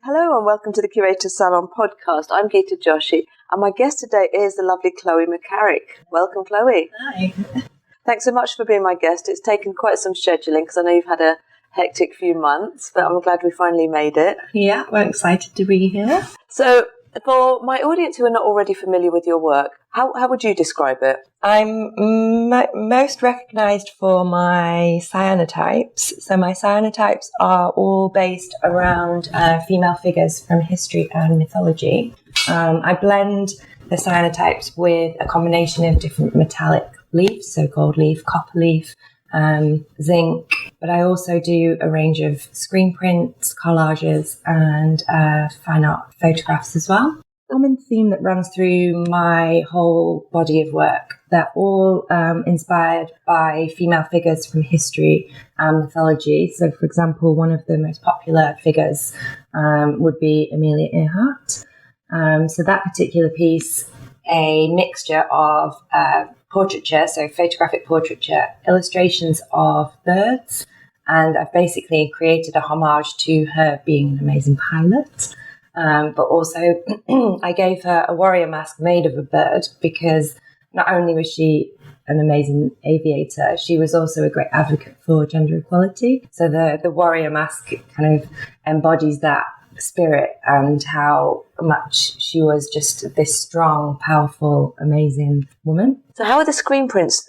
Hello and welcome to the Curator's Salon podcast. I'm Geeta Joshi and my guest today is the lovely Chloe McCarrick. Welcome, Chloe. Hi. Thanks so much for being my guest. It's taken quite some scheduling because I know you've had a hectic few months, but I'm glad we finally made it. Yeah, we're excited to be here. So for my audience who are not already familiar with your work, how would you describe it? I'm most recognised for my cyanotypes. So my cyanotypes are all based around female figures from history and mythology. I blend the cyanotypes with a combination of different metallic leaves, so gold leaf, copper leaf, zinc, but I also do a range of screen prints, collages, and fine art photographs as well. Common theme that runs through my whole body of work. They're all inspired by female figures from history and mythology. So, for example, one of the most popular figures would be Amelia Earhart. So that particular piece, a mixture of portraiture, so photographic portraiture, illustrations of birds, and I've basically created a homage to her being an amazing pilot. But also I gave her a warrior mask made of a bird because not only was she an amazing aviator, she was also a great advocate for gender equality. So the warrior mask kind of embodies that spirit and how much she was just this strong, powerful, amazing woman. So how are the screen prints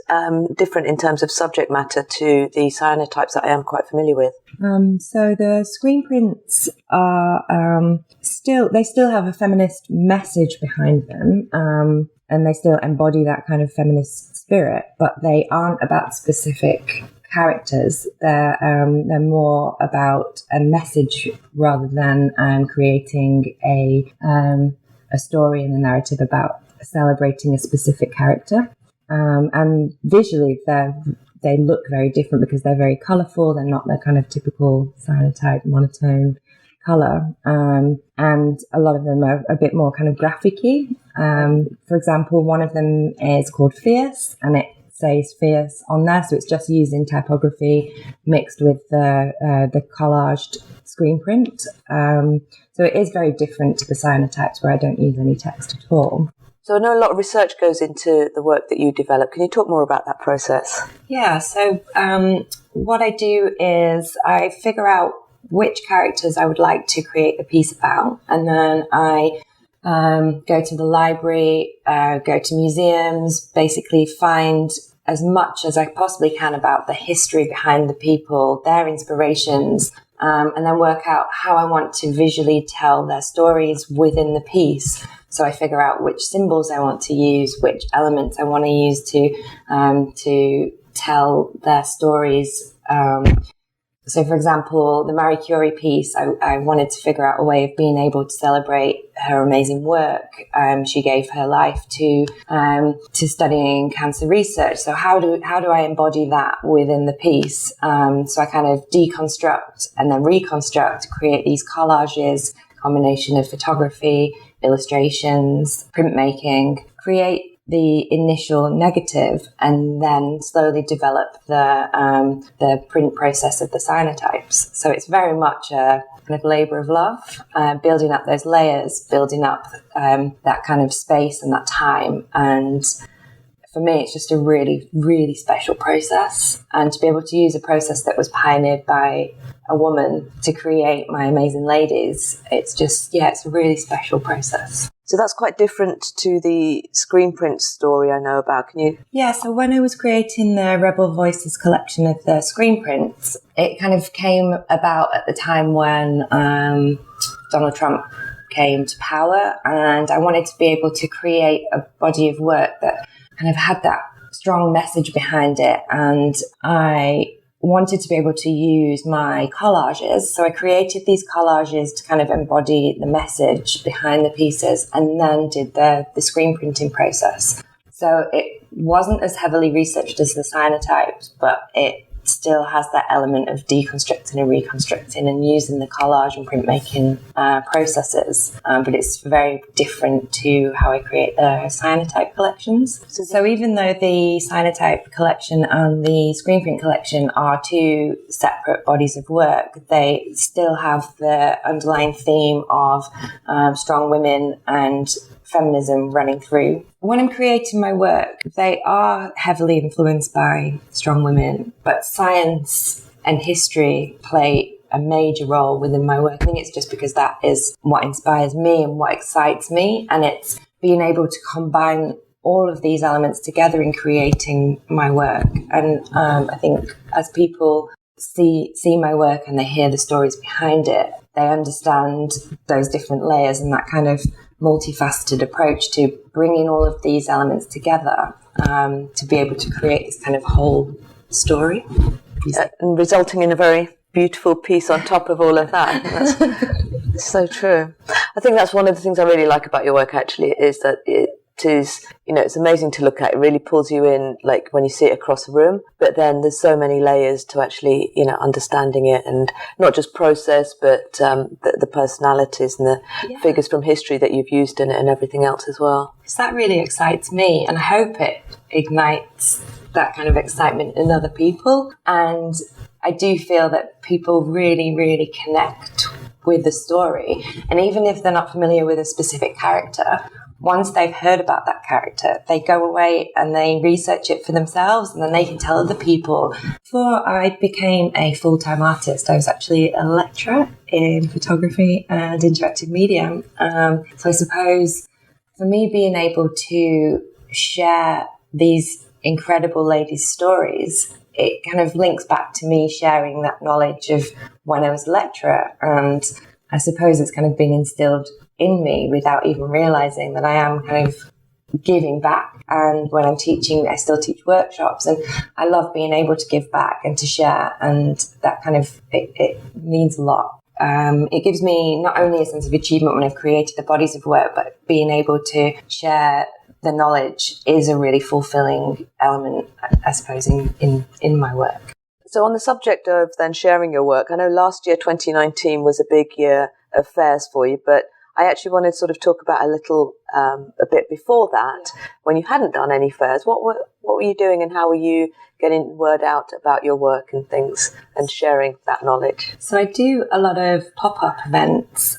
different in terms of subject matter to the cyanotypes that I am quite familiar with? So the screen prints are still have a feminist message behind them, and they still embody that kind of feminist spirit, but they aren't about specific characters. They're more about a message rather than creating a story and a narrative about celebrating a specific character. And visually, they look very different because they're very colourful. They're not the kind of typical cyanotype monotone colour. And a lot of them are a bit more kind of graphic-y. For example, one of them is called Fierce, and it says Fierce on there. So it's just using typography mixed with the collaged screen print. So it is very different to the cyanotypes where I don't use any text at all. So I know a lot of research goes into the work that you develop. Can you talk more about that process? Yeah, so what I do is I figure out which characters I would like to create the piece about, and then I go to the library, go to museums, basically find as much as I possibly can about the history behind the people, their inspirations, and then work out how I want to visually tell their stories within the piece. So I figure out which symbols I want to use, which elements I want to use to tell their stories. So, for example, the Marie Curie piece, I wanted to figure out a way of being able to celebrate her amazing work. She gave her life to studying cancer research. So how do I embody that within the piece? So I kind of deconstruct and then reconstruct, create these collages, combination of photography, illustrations, printmaking, create the initial negative, and then slowly develop the print process of the cyanotypes. So it's very much a kind of labour of love, building up those layers, building up that kind of space and that time. And for me, it's just a really, really special process. And to be able to use a process that was pioneered by a woman to create my amazing ladies, it's a really special process. So that's quite different to the screen print story I know about. Can you? Yeah, so when I was creating the Rebel Voices collection of the screen prints, it kind of came about at the time when Donald Trump came to power, and I wanted to be able to create a body of work that kind of had that strong message behind it, and I wanted to be able to use my collages. So I created these collages to kind of embody the message behind the pieces, and then did the screen printing process. So it wasn't as heavily researched as the cyanotypes, but it still has that element of deconstructing and reconstructing and using the collage and printmaking processes, but it's very different to how I create the cyanotype collections. So even though the cyanotype collection and the screen print collection are two separate bodies of work, they still have the underlying theme of strong women and feminism running through. When I'm creating my work, they are heavily influenced by strong women, but science and history play a major role within my work. I think it's just because that is what inspires me and what excites me, and it's being able to combine all of these elements together in creating my work. And I think as people see my work and they hear the stories behind it, they understand those different layers and that kind of multifaceted approach to bringing all of these elements together to be able to create this kind of whole story. And resulting in a very beautiful piece on top of all of that. That's so true. I think that's one of the things I really like about your work, actually, is that it is, it's amazing to look at. It really pulls you in, like when you see it across a room, but then there's so many layers to actually, understanding it, and not just process, but the personalities and the figures from history that you've used in it and everything else as well. So that really excites me, and I hope it ignites that kind of excitement in other people. And I do feel that people really, really connect with the story. And even if they're not familiar with a specific character, once they've heard about that character, they go away and they research it for themselves, and then they can tell other people. Before I became a full-time artist, I was actually a lecturer in photography and interactive media. So I suppose for me, being able to share these incredible ladies' stories, it kind of links back to me sharing that knowledge of when I was a lecturer. And I suppose it's kind of been instilled in me without even realizing that I am kind of giving back. And when I'm teaching, I still teach workshops, and I love being able to give back and to share, and that kind of it means a lot. It gives me not only a sense of achievement when I've created the bodies of work, but being able to share the knowledge is a really fulfilling element, I suppose, in my work. So on the subject of then sharing your work, I know last year, 2019, was a big year of fairs for you, but I actually wanted to sort of talk about a bit before that, when you hadn't done any fairs. What were you doing, and how were you getting word out about your work and things and sharing that knowledge? So I do a lot of pop-up events,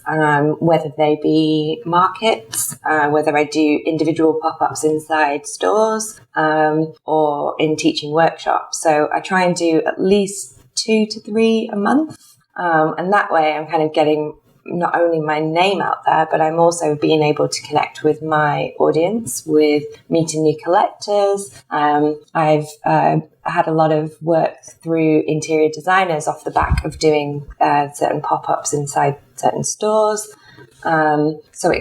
whether they be markets, whether I do individual pop-ups inside stores, or in teaching workshops. So I try and do at least 2 to 3 a month. And that way I'm kind of getting not only my name out there, but I'm also being able to connect with my audience, with meeting new collectors. I've had a lot of work through interior designers off the back of doing certain pop-ups inside certain stores. So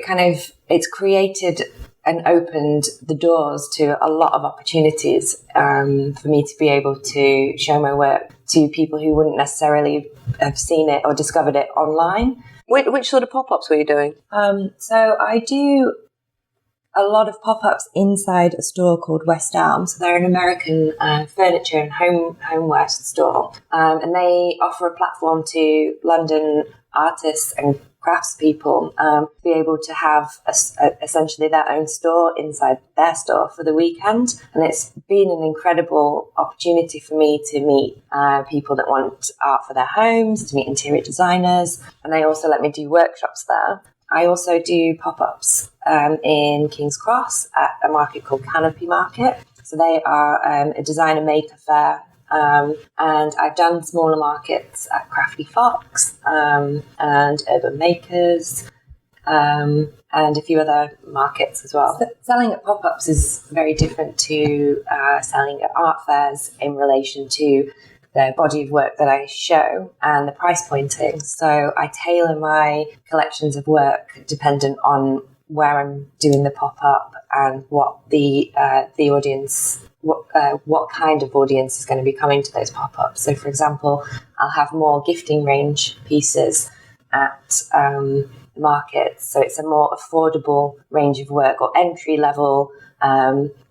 it's created and opened the doors to a lot of opportunities for me to be able to show my work to people who wouldn't necessarily have seen it or discovered it online. Which sort of pop-ups were you doing? So I do a lot of pop-ups inside a store called West Elm. So they're an American furniture and homeware store. And they offer a platform to London artists and craftspeople to be able to have essentially their own store inside their store for the weekend. And it's been an incredible opportunity for me to meet people that want art for their homes, to meet interior designers, and they also let me do workshops there. I also do pop-ups in King's Cross at a market called Canopy Market. So they are a designer maker fair. And I've done smaller markets at Crafty Fox and Urban Makers and a few other markets as well. So selling at pop-ups is very different to selling at art fairs in relation to the body of work that I show and the price pointing. So I tailor my collections of work dependent on where I'm doing the pop-up and what the audience, what kind of audience is going to be coming to those pop-ups. So, for example, I'll have more gifting range pieces at markets. So it's a more affordable range of work, or entry-level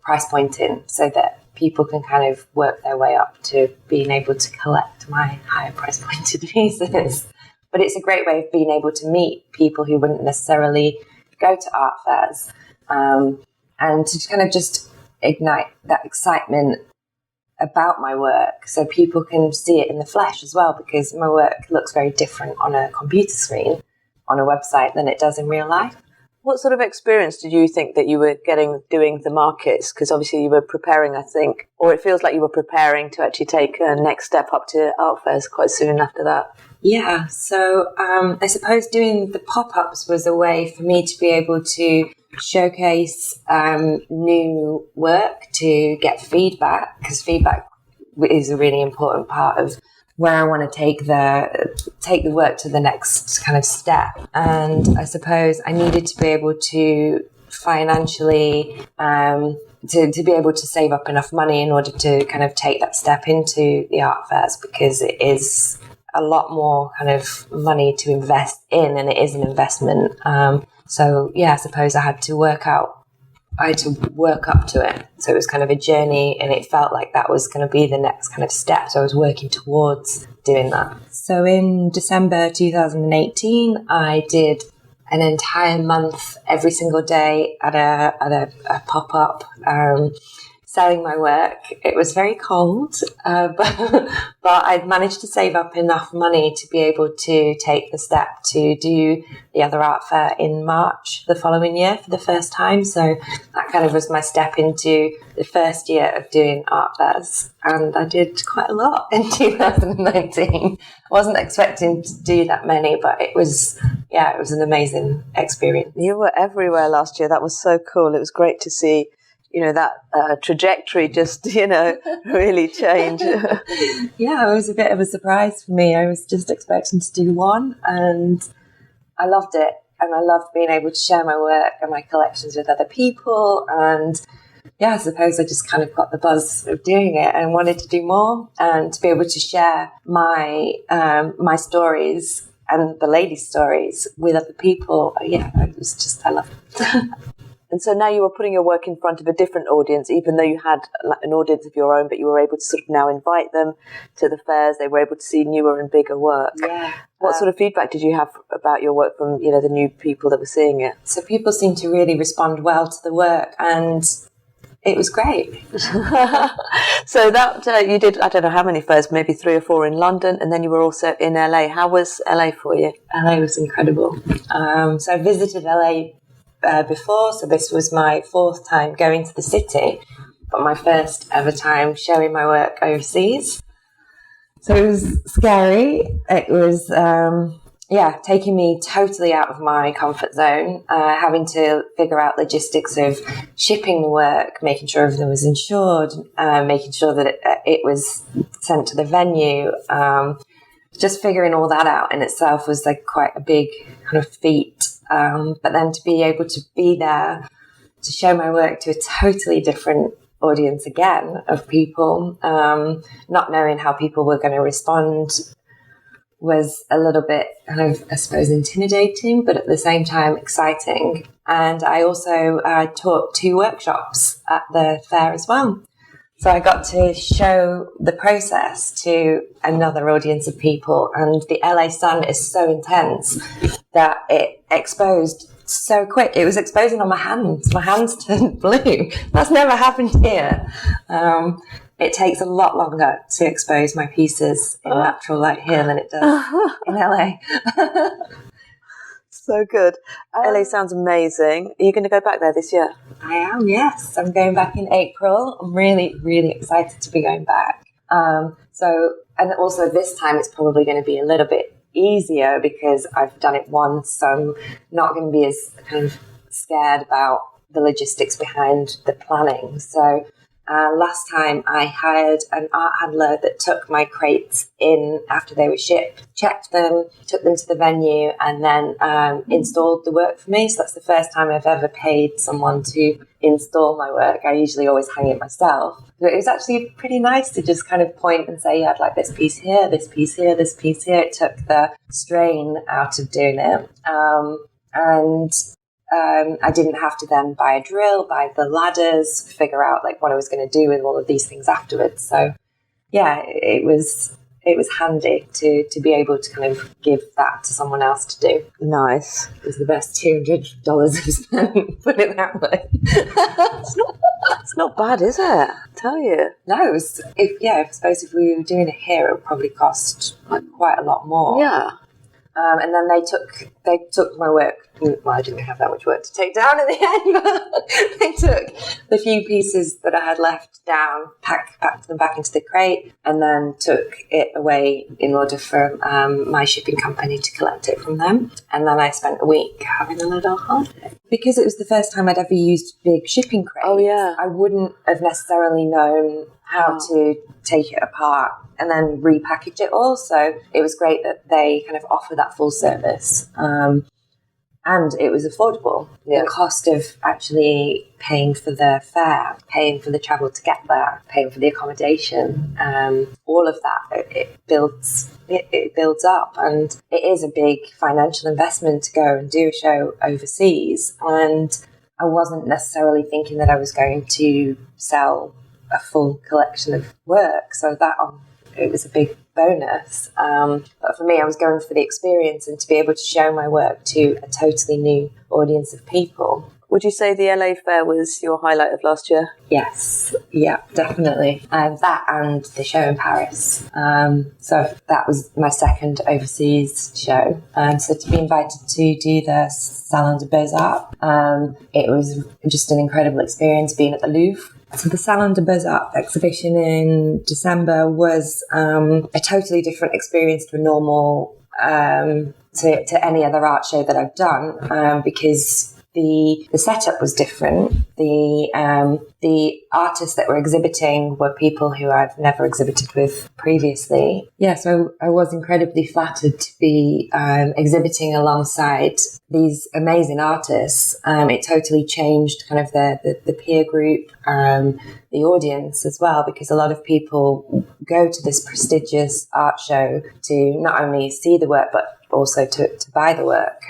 price pointing, so that people can kind of work their way up to being able to collect my higher price pointed pieces. But it's a great way of being able to meet people who wouldn't necessarily go to art fairs, and to kind of just ignite that excitement about my work so people can see it in the flesh as well, because my work looks very different on a computer screen on a website than it does in real life. What sort of experience did you think that you were getting doing the markets? Because obviously you were preparing, I think, or it feels like you were preparing to actually take a next step up to art fairs quite soon after that. Yeah, so I suppose doing the pop-ups was a way for me to be able to showcase new work, to get feedback, because feedback is a really important part of where I want to take the work to the next kind of step. And I suppose I needed to be able to financially to be able to save up enough money in order to kind of take that step into the art fairs, because it is a lot more kind of money to invest in, and it is an investment. So yeah, I suppose I had to work up to it. So it was kind of a journey, and it felt like that was going to be the next kind of step. So I was working towards doing that. So in December 2018, I did an entire month every single day at a pop-up, selling my work. It was very cold, but I'd managed to save up enough money to be able to take the step to do the other art fair in March the following year for the first time. So that kind of was my step into the first year of doing art fairs. And I did quite a lot in 2019. I wasn't expecting to do that many, but it was an amazing experience. You were everywhere last year. That was so cool. It was great to see, that trajectory just, really change. Yeah, it was a bit of a surprise for me. I was just expecting to do one, and I loved it. And I loved being able to share my work and my collections with other people. And yeah, I suppose I just kind of got the buzz of doing it and wanted to do more, and to be able to share my stories and the ladies' stories with other people. Yeah, I loved it. And so now you were putting your work in front of a different audience, even though you had an audience of your own, but you were able to sort of now invite them to the fairs. They were able to see newer and bigger work. Yeah. What sort of feedback did you have about your work from, the new people that were seeing it? So people seemed to really respond well to the work, and it was great. So that you did, I don't know how many fairs, maybe 3 or 4 in London, and then you were also in LA. How was LA for you? LA was incredible. So I visited LA before, so this was my 4th time going to the city, but my first ever time showing my work overseas. So it was scary. It was, taking me totally out of my comfort zone, having to figure out logistics of shipping the work, making sure everything was insured, making sure that it was sent to the venue. Just figuring all that out in itself was like quite a big kind of feat. But then to be able to be there to show my work to a totally different audience again of people, not knowing how people were going to respond, was a little bit kind of, I suppose, intimidating, but at the same time exciting. And I also taught 2 workshops at the fair as well. So I got to show the process to another audience of people, and the LA sun is so intense that it exposed so quick. It was exposing on my hands. My hands turned blue. That's never happened here. It takes a lot longer to expose my pieces in natural light here than it does in LA. So good. LA sounds amazing. Are you going to go back there this year? I am, yes. I'm going back in April. I'm really, really excited to be going back. And also this time it's probably going to be a little bit easier because I've done it once, so I'm not going to be as kind of scared about the logistics behind the planning. So last time I hired an art handler that took my crates in after they were shipped, checked them, took them to the venue, and then installed the work for me. So that's the first time I've ever paid someone to install my work. I usually always hang it myself. But it was actually pretty nice to just kind of point and say, yeah, I'd like this piece here, this piece here, this piece here. It took the strain out of doing it. I didn't have to then buy a drill, buy the ladders, figure out like what I was going to do with all of these things afterwards. So yeah, it was handy to be able to kind of give that to someone else to do. Nice. It was the best $200 I've spent, put it that way. It's not bad, is it? I tell you. No, it was, I suppose if we were doing it here, it would probably cost like quite a lot more. Yeah. And then they took my work. Well, I didn't have that much work to take down in the end, but they took the few pieces that I had left down, packed them back into the crate, and then took it away in order for my shipping company to collect it from them. And then I spent a week having a little holiday. Because it was the first time I'd ever used big shipping crates, oh, yeah. I wouldn't have necessarily known how to take it apart and then repackage it all. So it was great that they kind of offer that full service. And it was affordable. Yeah. The cost of actually paying for the fare, paying for the travel to get there, paying for the accommodation, all of that, it builds up. And it is a big financial investment to go and do a show overseas. And I wasn't necessarily thinking that I was going to sell a full collection of work. So that it was a big bonus. But for me, I was going for the experience and to be able to show my work to a totally new audience of people. Would you say the LA Fair was your highlight of last year? Yes, yeah, definitely. That and the show in Paris. So that was my second overseas show. So to be invited to do the Salon de Beaux Art, it was just an incredible experience being at the Louvre. So the Salon de Beaux Art exhibition in December was a totally different experience to a normal, to any other art show that I've done, because the setup was different. The artists that were exhibiting were people who I've never exhibited with previously. Yeah, so I was incredibly flattered to be exhibiting alongside these amazing artists. It totally changed kind of the peer group, the audience as well, because a lot of people go to this prestigious art show to not only see the work, but also to buy the work.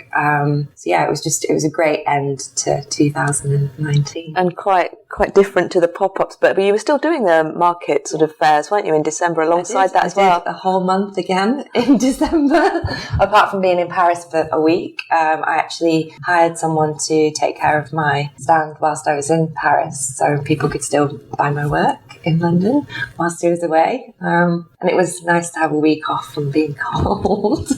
So yeah, it was a great end to 2019. And quite different to the pop-ups, but you were still doing the market sort of fairs, weren't you, in December alongside that as well? I did a whole month again in December. Apart from being in Paris for a week, I actually hired someone to take care of my stand whilst I was in Paris, so people could still buy my work in London whilst I was away. And it was nice to have a week off from being cold.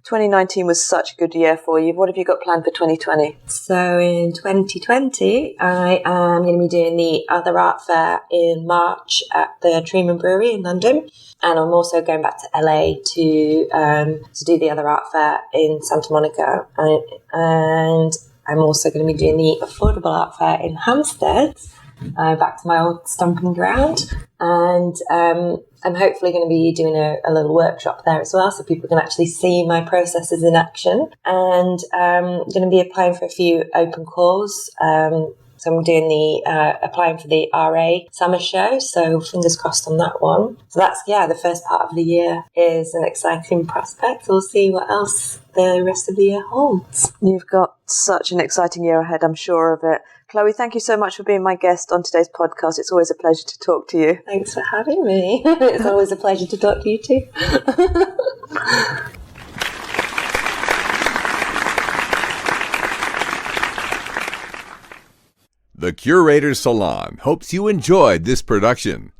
2019 was such a good year for you. What have you got planned for 2020? So in 2020, I am going to be doing the Other Art Fair in March at the Treeman Brewery in London. And I'm also going back to LA to do the Other Art Fair in Santa Monica. And I'm also going to be doing the Affordable Art Fair in Hampstead, back to my old stomping ground. And I'm hopefully going to be doing a little workshop there as well, so people can actually see my processes in action. And I'm going to be applying for a few open calls. So I'm doing applying for the RA summer show, so fingers crossed on that one. So that's, the first part of the year is an exciting prospect. We'll see what else the rest of the year holds. You've got such an exciting year ahead, I'm sure of it. Chloe, thank you so much for being my guest on today's podcast. It's always a pleasure to talk to you. Thanks for having me. It's always a pleasure to talk to you too. The Curator's Salon hopes you enjoyed this production.